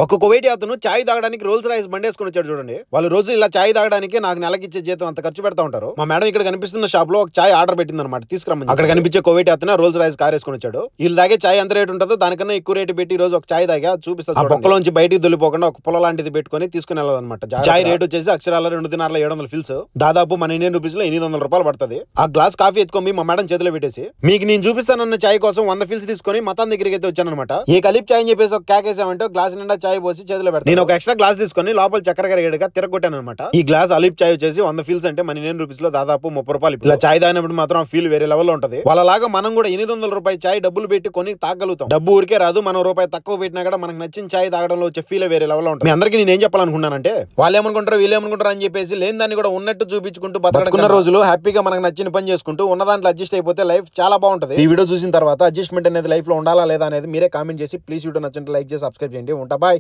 ఒక కువైటీ అతను చాయ్ తాగడానికి రోల్స్ రాయిస్ బండి వేసుకుని వచ్చాడు చూడండి. వాళ్ళు రోజు ఇలా చాయ్ తాగడానికి నాకు నెలకిచ్చే జీతం అంత ఖర్చు పెడతా ఉంటారు. మా మేడం ఇక్కడ కనిపిస్తున్న షాప్ లో ఒక చాయ్ ఆర్డర్ పెట్టింది అనమాట, తీసుకురమ్మని. అక్కడ కనిపించే కువైటీ అతను రోల్స్ రాయిస్ కార్ వేసుకుని వచ్చాడు. వీళ్ళు తాగే చాయ్ ఎంత రేటు ఉంటుందో దానికన్నా ఎక్కువ రేటు పెట్టి ఈ రోజు ఒక చాయ్ తాగా చూపిస్తారు. ఆ పొక్కలోంచి బయటికి దొల్లిపోకుండా ఒక పొల లాంటిది పెట్టుకుని తీసుకుని వెళ్ళాలన్నమాట. చాయ్ రేట్ వచ్చేసి అక్షరాల 2 దినాల 700 ఫిల్స్, దాదాపు మన ఇండియన్ రూపీస్ లో 800 రూపాయలు పడుతుంది. ఆ గ్లాస్ కాఫీ ఎత్తుకొని మా మేడం చేతిలో పెట్టేసి, మీకు నేను చూపిస్తానన్న చాయ్ కోసం 100 ఫిల్స్ తీసుకొని మతాన్ దగ్గరికి అయితే వచ్చానమాట. ఏ కలిపి చాయ్ అని చెప్పేసి ఒక కేకేసామంటే గ్లాస్ నిండా చాయ్ పోసి చేతిలో పెడతాను. నేను ఒక ఎక్స్ట్రా గ్లాస్ తీసుకొని లోపల చక్కెర గరిగేడుగా తిరగొట్టాను అనమాట. ఈ గ్లాస్ అలీప్ చాయ్ వచ్చేసి 100 ఫీల్స్ అంటే మన ఇండియన్ రూపీస్ లో దాదాపు 30 రూపాయలు. ఇలా చాయ్ తాగినప్పుడు మాత్రం ఫీల్ వేరే లెవెల్ లో ఉంటది. వాళ్ళలాగా మనం కూడా 800 రూపాయలు చాయ్ డబ్బులు పెట్టి కొని తాగలుగుతాం. డబ్బు ఊరికే రాదు, మనం రూపాయి తక్కువ పెట్టినా కూడా మనకు నచ్చిన చాయ్ తాగడంలో వచ్చే ఫీల్ వేరే లెవెల్ లో ఉంటుంది. మీ అందరికీ నేను ఏం చెప్పాలనుకున్నానంటే, వాళ్ళు ఏమనుకుంటారు వీళ్ళు ఏమనుకుంటారు అని చెప్పేసి లేని దాన్ని కూడా ఉన్నట్టు చూపించుకుంటూ బతకడుకున్న రోజులు హ్యాపీగా మనకు నచ్చిన పని చేసుకుంటూ ఉన్న దాంట్లో అడ్జస్ట్ అయిపోతే లైఫ్ చాలా బాగుంటది. ఈ వీడియో చూసిన తర్వాత అడ్జస్ట్మెంట్ అనేది లైఫ్ లో ఉండాలా లేదా అనేది మీరే కామెంట్ చేసి ప్లీజ్ వీడియో నచ్చింటే లైక్ చేసి సబ్స్క్రైబ్ చేయండి. ఉంటా, బాయ్.